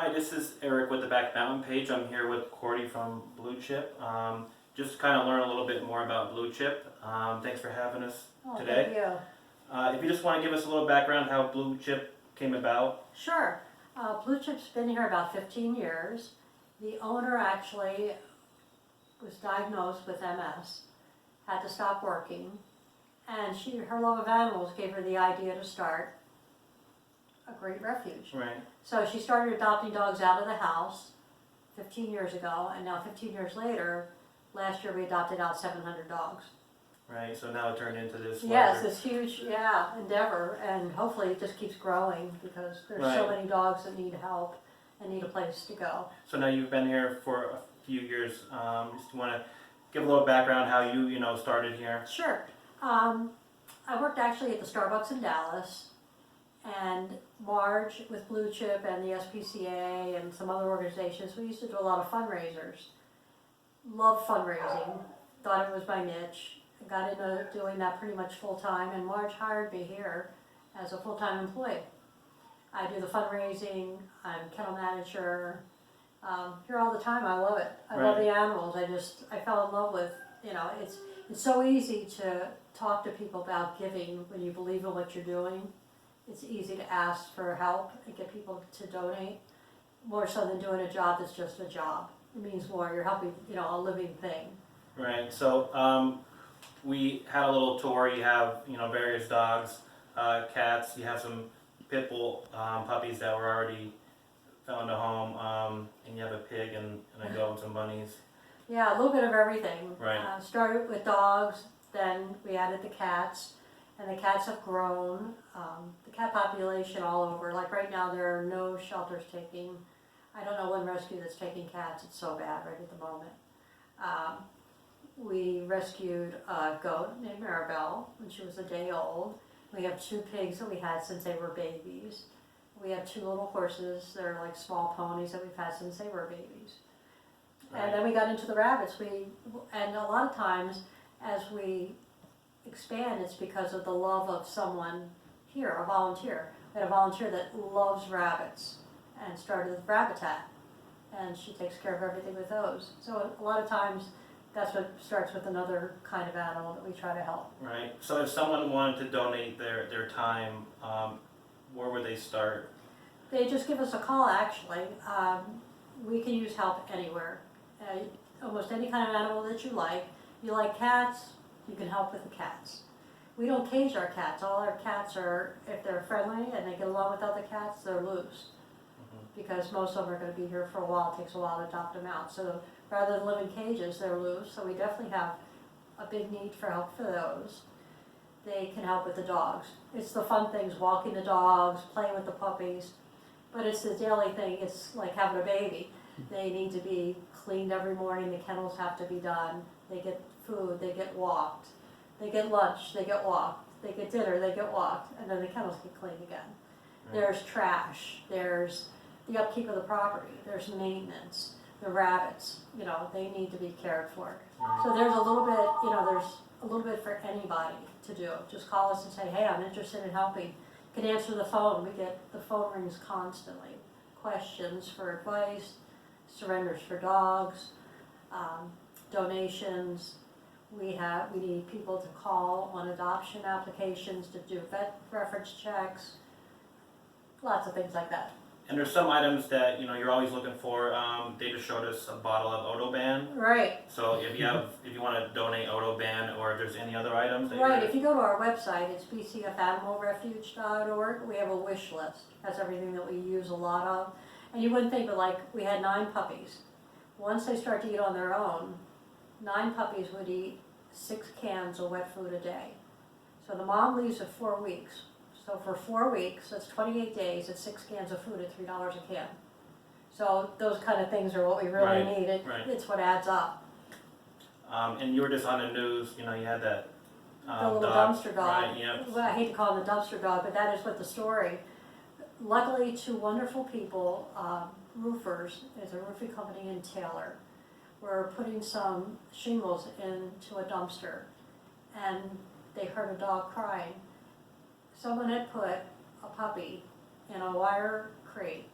Hi, this is Eric with the Back Mountain page. I'm here with Cordie from Blue Chip. Just kind of learn a little bit more about Blue Chip. Thanks for having us today. Thank you. If you just want to give us a little background how Blue Chip came about. Sure. Blue Chip's been here about 15 years. The owner actually was diagnosed with MS, had to stop working, and her love of animals gave her the idea to start a great refuge. Right. So she started adopting dogs out of the house 15 years ago, and now 15 years later, last year we adopted out 700 dogs. Right. So now it turned into this. Yes, this huge, endeavor, and hopefully it just keeps growing because there's so Right. many dogs that need help and need a place to go. So now you've been here for a few years. Just want to give a little background how you started here. Sure. I worked actually at the Starbucks in Dallas, and Marge with Blue Chip and the SPCA and some other organizations, we used to do a lot of fundraisers. Loved fundraising, thought it was my niche. I got into doing that pretty much full time, and Marge hired me here as a full-time employee. I do the fundraising, I'm kennel manager, here all the time. I love it. I love Right. the animals. I fell in love with, it's so easy to talk to people about giving when you believe in what you're doing. It's easy to ask for help and get people to donate, more so than doing a job that's just a job. It means more. You're helping, a living thing. Right. So we had a little tour. You have various dogs, cats. You have some pit bull puppies that were already found a home, and you have a pig and a goat and some bunnies. Yeah, a little bit of everything. Right. Started with dogs, then we added the cats, and the cats have grown. The cat population all over, like right now there are no shelters taking, I don't know one rescue that's taking cats, it's so bad right at the moment. We rescued a goat named Maribel when she was a day old. We have 2 pigs that we had since they were babies. We have 2 little horses, they're like small ponies that we've had since they were babies. Right. And then we got into the rabbits. And a lot of times as we expand, it's because of the love of someone here, a volunteer. We had a volunteer that loves rabbits and started with Rabbitat, and she takes care of everything with those. So a lot of times that's what starts with another kind of animal that we try to help. Right. So if someone wanted to donate their time, where would they start? They just give us a call, actually. We can use help anywhere. Almost any kind of animal that you like. You like cats, you can help with the cats. We don't cage our cats. All our cats are, if they're friendly and they get along with other cats, they're loose. Because most of them are going to be here for a while. It takes a while to adopt them out. So rather than live in cages, they're loose. So we definitely have a big need for help for those. They can help with the dogs. It's the fun things, walking the dogs, playing with the puppies. But it's the daily thing. It's like having a baby. They need to be cleaned every morning. The kennels have to be done. They get food. They get walked. They get lunch. They get walked. They get dinner. They get walked. And then the kennels get cleaned again. Right. There's trash. There's the upkeep of the property. There's maintenance. The rabbits, they need to be cared for. Right. So there's a little bit, there's a little bit for anybody to do. Just call us and say, hey, I'm interested in helping. You can answer the phone. The phone rings constantly. Questions for advice, surrenders for dogs, donations. We need people to call on adoption applications, to do vet reference checks, lots of things like that. And there's some items that you're always looking for. They just showed us a bottle of Odoban. Right. So if you want to donate Odoban, or if there's any other items that Right, if you go to our website, it's bcfanimalrefuge.org, we have a wish list. That's everything that we use a lot of. And you wouldn't think, but like, we had 9 puppies. Once they start to eat on their own, 9 puppies would eat 6 cans of wet food a day. So the mom leaves at 4 weeks. So for 4 weeks, that's 28 days, it's 6 cans of food at $3 a can. So those kind of things are what we really Right, need. right. It's what adds up. And you were just on the news. You had that The little dog. dumpster dog. Right. Yep. Well, I hate to call him a dumpster dog, but that is what the story. Luckily, 2 wonderful people, roofers, there's a roofing company in Taylor, were putting some shingles into a dumpster, and they heard a dog crying. Someone had put a puppy in a wire crate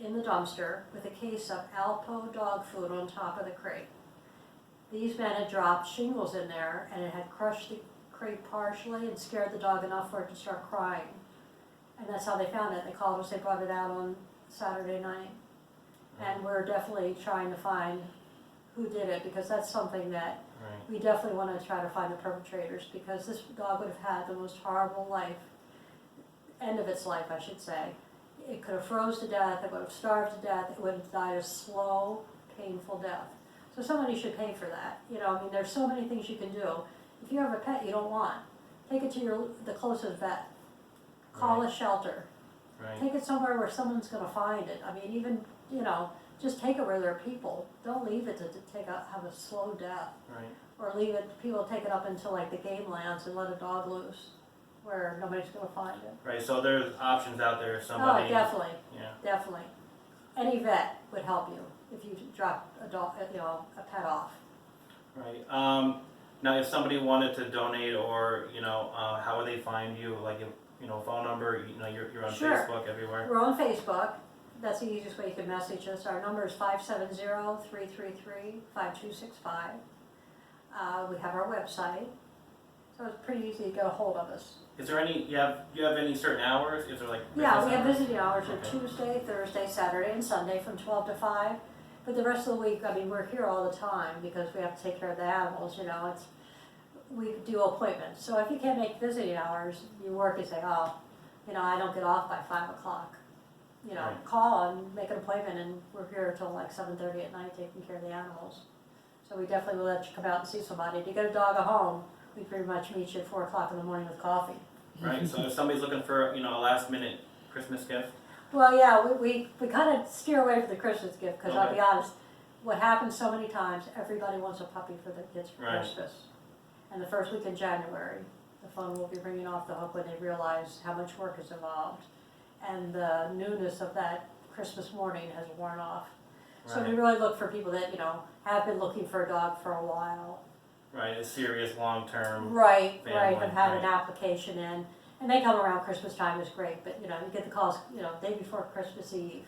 in the dumpster with a case of Alpo dog food on top of the crate. These men had dropped shingles in there and it had crushed the crate partially and scared the dog enough for it to start crying. And that's how they found it. They called us, they brought it out on Saturday night. And we're definitely trying to find who did it, because that's something that Right. we definitely want to try to find the perpetrators, because this dog would have had the most horrible life, end of its life, I should say. It could have froze to death, it would have starved to death, it would have died a slow, painful death. So somebody should pay for that. You know, I mean, there's so many things you can do. If you have a pet you don't want, take it to the closest vet. Call a shelter. Right. Take it somewhere where someone's gonna find it. I mean, even, you know, just take it where there are people. Don't leave it to have a slow death. Right. Or leave it, people take it up into like the game lands and let a dog loose where nobody's gonna find it. Right. So there's options out there if Oh, somebody. definitely, Yeah. definitely. Any vet would help you if you drop a dog, you know, a pet off. Right. Now, if somebody wanted to donate, or how would they find you? Like, phone number. You're on Sure. Facebook everywhere. We're on Facebook. That's the easiest way you can message us. Our number is 570-333-5265. We have our website, so it's pretty easy to get a hold of us. Is there any? You have any certain hours? Is there like? Yeah, we business have hours? visiting hours on Okay. Tuesday, Thursday, Saturday, and Sunday from 12 to 5. But the rest of the week, I mean, we're here all the time because we have to take care of the animals, you know. We do appointments. So if you can't make visiting hours, you work and say, oh, you know, I don't get off by 5 o'clock. You know, Right. call and make an appointment, and we're here until like 7:30 at night taking care of the animals. So we definitely will let you come out and see somebody. If you get a dog at home, we pretty much meet you at 4 o'clock in the morning with coffee. Right. So if somebody's looking for a last minute Christmas gift. Well, yeah, we kind of steer away from the Christmas gift, because I'll Okay. be honest, what happens so many times, everybody wants a puppy for their kids for Right. Christmas. And the first week in January, the phone will be ringing off the hook when they realize how much work is involved. And the newness of that Christmas morning has worn off. So we Right. really look for people that, you know, have been looking for a dog for a while. Right. A serious long term. Right, family, have had an right. application in, and they come around Christmas time is great, but you know, you get the calls, you know, day before Christmas Eve.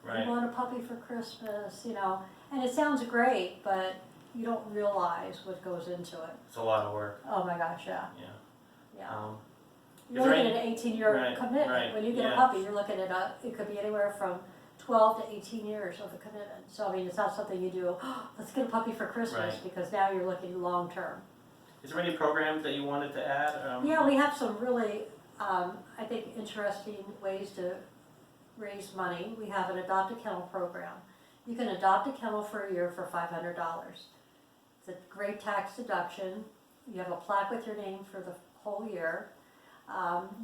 Right. We want a puppy for Christmas, you know, and it sounds great, but you don't realize what goes into it. It's a lot of work. Oh my gosh, yeah, Yeah. yeah. Is You're there looking any- at an 18-year Right, commitment. right, When you get yeah. a puppy, you're looking at it could be anywhere from 12 to 18 years of a commitment. So I mean, it's not something you do, oh, let's get a puppy for Christmas, Right. because now you're looking long term. Is there any programs that you wanted to add? Yeah, we have some really, I think, interesting ways to raise money. We have an adopt a kennel program. You can adopt a kennel for a year for $500. It's a great tax deduction. You have a plaque with your name for the whole year.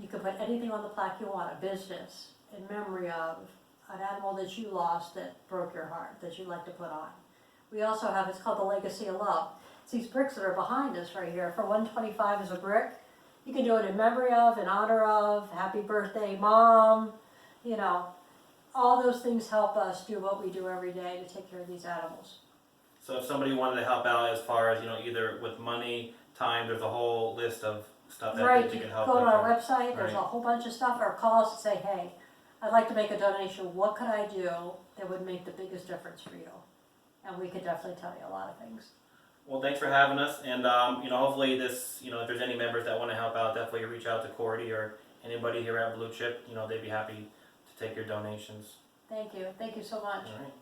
You can put anything on the plaque you want, a business, in memory of an animal that you lost that broke your heart, that you'd like to put on. We also have, it's called the Legacy of Love. It's these bricks that are behind us right here. For $125 is a brick. You can do it in memory of, in honor of, happy birthday, mom. You know, all those things help us do what we do every day to take care of these animals. So if somebody wanted to help out as far as either with money, time, there's a whole list of stuff that Right, you you can help go with. to our website, there's a Right. whole bunch of stuff, or call us and say, hey, I'd like to make a donation, what could I do that would make the biggest difference for you? And we could definitely tell you a lot of things. Well, thanks for having us, and hopefully this, if there's any members that want to help out, definitely reach out to Cordie or anybody here at Blue Chip. They'd be happy to take your donations. Thank you so much. All right.